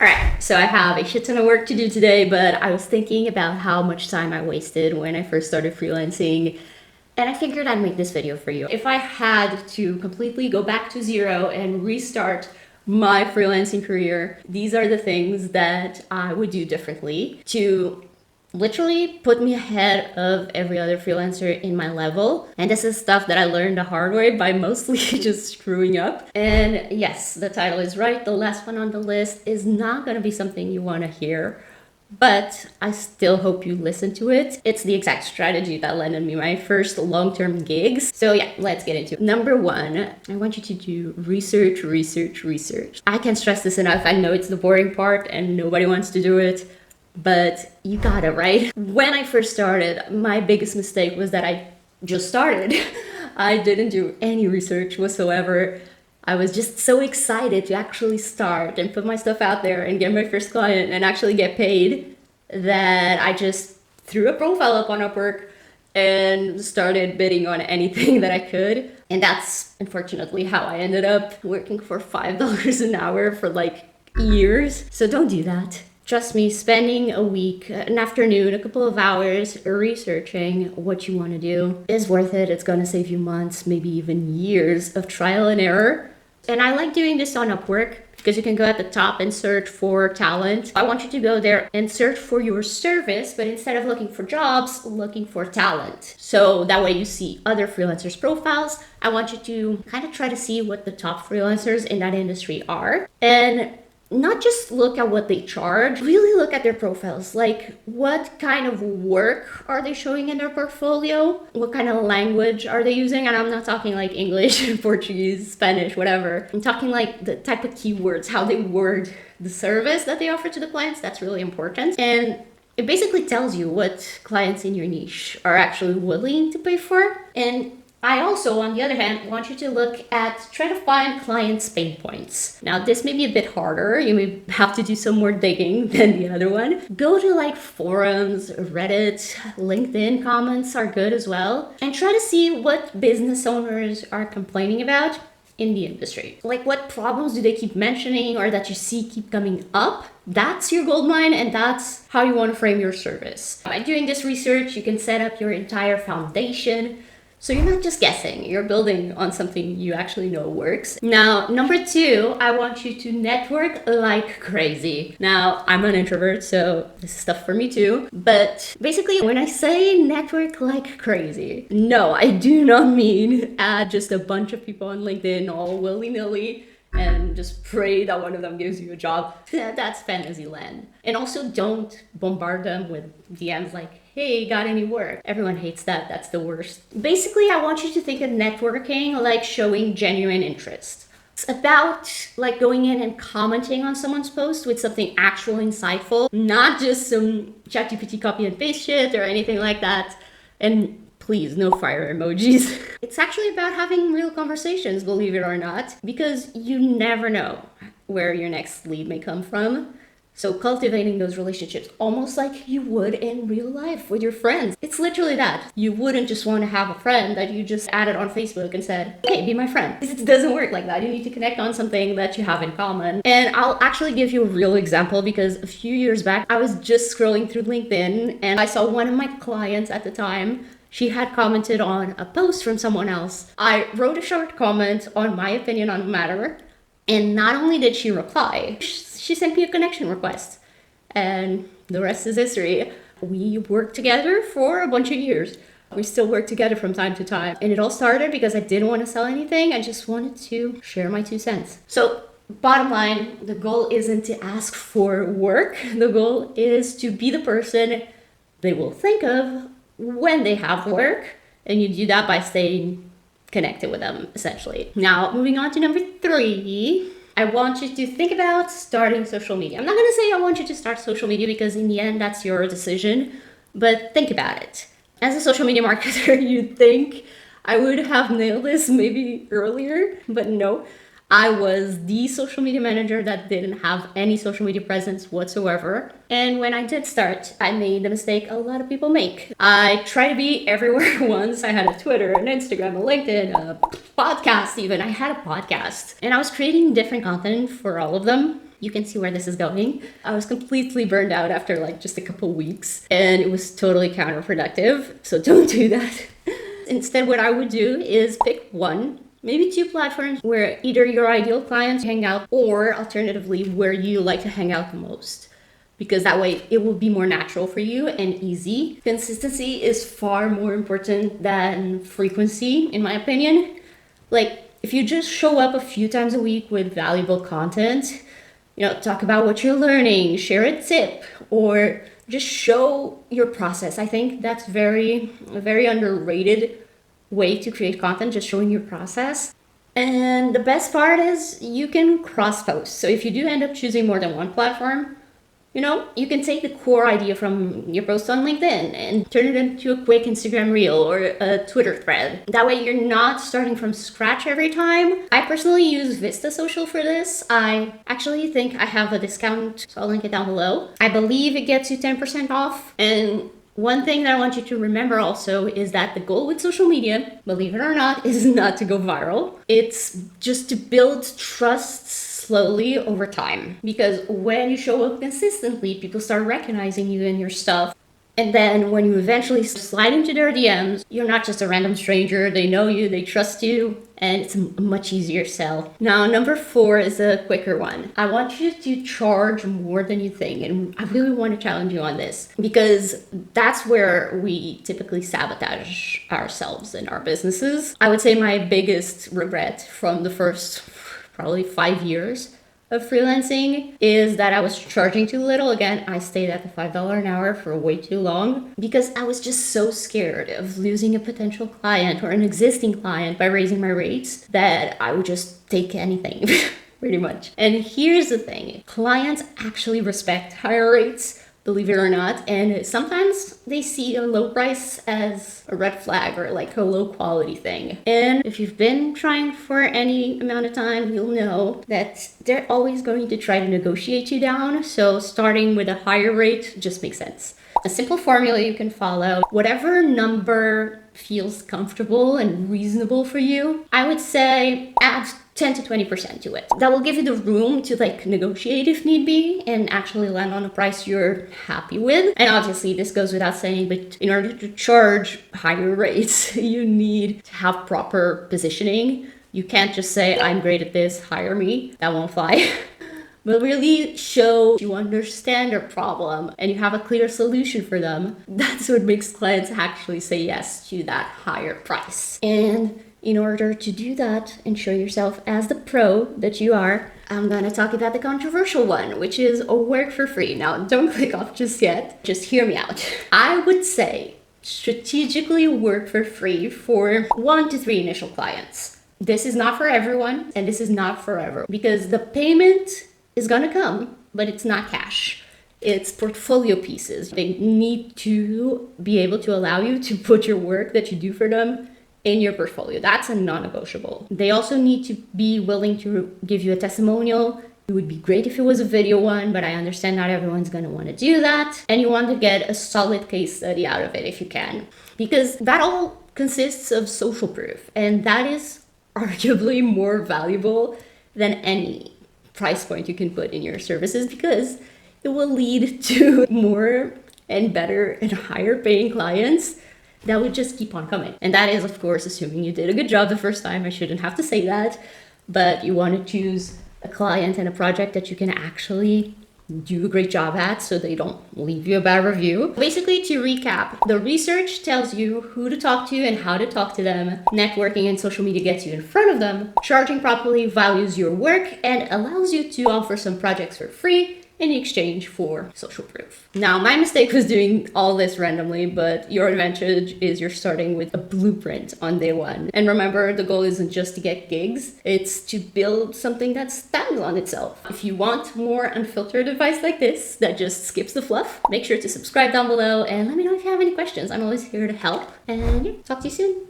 All right, so I have a shit ton of work to do today, but I was thinking about how much time I wasted when I first started freelancing, and I figured I'd make this video for you. If I had to completely go back to zero and restart my freelancing career, these are the things that I would do differently to literally put me ahead of every other freelancer in my level. And this is stuff that I learned the hard way by mostly just screwing up. And yes, the title is right. The last one on the list is not going to be something you want to hear, but I still hope you listen to it. It's the exact strategy that landed me my first long-term gigs. So yeah, let's get into it. Number one, I want you to do research. I can't stress this enough. I know it's the boring part and nobody wants to do it, but you got it, right? When I first started, my biggest mistake was that I just started. I didn't do any research whatsoever. I was just so excited to actually start and put my stuff out there and get my first client and actually get paid that I just threw a profile up on Upwork and started bidding on anything that I could. And that's unfortunately how I ended up working for $5 an hour for like years. So don't do that. Trust me, spending a week, an afternoon, a couple of hours researching what you want to do is worth it. It's going to save you months, maybe even years of trial and error. And I like doing this on Upwork because you can go at the top and search for talent. I want you to go there and search for your service, but instead of looking for jobs, looking for talent. So that way you see other freelancers' profiles. I want you to kind of try to see what the top freelancers in that industry are. And not just look at what they charge, really look at their profiles. Like, what kind of work are they showing in their portfolio? What kind of language are they using? And I'm not talking like English, Portuguese, Spanish, whatever. I'm talking like the type of keywords, how they word the service that they offer to the clients. That's really important. And it basically tells you what clients in your niche are actually willing to pay for. And I also, on the other hand, want you to try to find clients' pain points. Now, this may be a bit harder. You may have to do some more digging than the other one. Go to like forums, Reddit, LinkedIn comments are good as well. And try to see what business owners are complaining about in the industry. Like, what problems do they keep mentioning or that you see keep coming up? That's your gold mine, and that's how you want to frame your service. By doing this research, you can set up your entire foundation. So you're not just guessing, you're building on something you actually know works. Now, number two, I want you to network like crazy. Now, I'm an introvert, so this is stuff for me too. But basically, when I say network like crazy, no, I do not mean add just a bunch of people on LinkedIn all willy-nilly and just pray that one of them gives you a job. That's fantasy land. And also don't bombard them with DMs like, hey, got any work? Everyone hates that. That's the worst. Basically, I want you to think of networking like showing genuine interest. It's about like going in and commenting on someone's post with something actual insightful, not just some ChatGPT copy and paste shit or anything like that. And please, no fire emojis. It's actually about having real conversations, believe it or not, because you never know where your next lead may come from. So cultivating those relationships almost like you would in real life with your friends. It's literally that. You wouldn't just want to have a friend that you just added on Facebook and said, hey, be my friend. It doesn't work like that. You need to connect on something that you have in common. And I'll actually give you a real example because a few years back, I was just scrolling through LinkedIn and I saw one of my clients at the time. She had commented on a post from someone else. I wrote a short comment on my opinion on the matter. And not only did she reply, she sent me a connection request. And the rest is history. We worked together for a bunch of years. We still work together from time to time. And it all started because I didn't want to sell anything. I just wanted to share my 2 cents. So bottom line, the goal isn't to ask for work. The goal is to be the person they will think of when they have work. And you do that by staying connected with them, essentially. Now, moving on to number 3, I want you to think about starting social media. I'm not going to say I want you to start social media because in the end, that's your decision, but think about it. As a social media marketer, you'd think I would have nailed this maybe earlier, but no. I was the social media manager that didn't have any social media presence whatsoever. And when I did start, I made the mistake a lot of people make. I tried to be everywhere once. I had a Twitter, an Instagram, a LinkedIn, a podcast even. I had a podcast. And I was creating different content for all of them. You can see where this is going. I was completely burned out after like just a couple weeks, and it was totally counterproductive. So don't do that. Instead, what I would do is pick one, maybe two platforms where either your ideal clients hang out, or alternatively where you like to hang out the most. Because that way it will be more natural for you and easy. Consistency is far more important than frequency, in my opinion. Like, if you just show up a few times a week with valuable content, talk about what you're learning, share a tip, or just show your process. I think that's a very underrated way to create content, just showing your process. And the best part is you can cross-post. So if you do end up choosing more than one platform, you can take the core idea from your post on LinkedIn and turn it into a quick Instagram reel or a Twitter thread. That way you're not starting from scratch every time. I personally use Vista Social for this. I actually think I have a discount, so I'll link it down below. I believe it gets you 10% off. And one thing that I want you to remember also is that the goal with social media, believe it or not, is not to go viral. It's just to build trust slowly over time. Because when you show up consistently, people start recognizing you and your stuff. And then when you eventually slide into their DMs, you're not just a random stranger. They know you, they trust you, and it's a much easier sell. Now, number 4 is a quicker one. I want you to charge more than you think. And I really want to challenge you on this because that's where we typically sabotage ourselves and our businesses. I would say my biggest regret from the first probably 5 years of freelancing is that I was charging too little. Again, I stayed at the $5 an hour for way too long because I was just so scared of losing a potential client or an existing client by raising my rates that I would just take anything, pretty much. And here's the thing, clients actually respect higher rates, believe it or not, and sometimes they see a low price as a red flag or like a low quality thing. And if you've been trying for any amount of time, you'll know that they're always going to try to negotiate you down. So starting with a higher rate just makes sense. A simple formula you can follow, whatever number feels comfortable and reasonable for you, I would say add 10 to 20% to it. That will give you the room to negotiate if need be and actually land on a price you're happy with. And obviously this goes without saying, but in order to charge higher rates, you need to have proper positioning. You can't just say, I'm great at this, hire me. That won't fly. But really show you understand their problem and you have a clear solution for them. That's what makes clients actually say yes to that higher price. And in order to do that and show yourself as the pro that you are, I'm going to talk about the controversial one, which is work for free. Now, don't click off just yet. Just hear me out. I would say strategically work for free for 1 to 3 initial clients. This is not for everyone and this is not forever because the payment is gonna come, but it's not cash. It's portfolio pieces. They need to be able to allow you to put your work that you do for them in your portfolio. That's a non-negotiable. They also need to be willing to give you a testimonial. It would be great if it was a video one, but I understand not everyone's gonna wanna do that. And you want to get a solid case study out of it if you can, because that all consists of social proof. And that is arguably more valuable than any price point you can put in your services because it will lead to more and better and higher paying clients that would just keep on coming. And that is, of course, assuming you did a good job the first time. I shouldn't have to say that, but you want to choose a client and a project that you can actually do a great job at so they don't leave you a bad review. Basically, to recap, the research tells you who to talk to and how to talk to them. Networking and social media gets you in front of them. Charging properly values your work and allows you to offer some projects for free in exchange for social proof. Now, my mistake was doing all this randomly, but your advantage is you're starting with a blueprint on day one. And remember, the goal isn't just to get gigs, it's to build something that stands on itself. If you want more unfiltered advice like this that just skips the fluff, make sure to subscribe down below and let me know if you have any questions. I'm always here to help. And yeah, talk to you soon.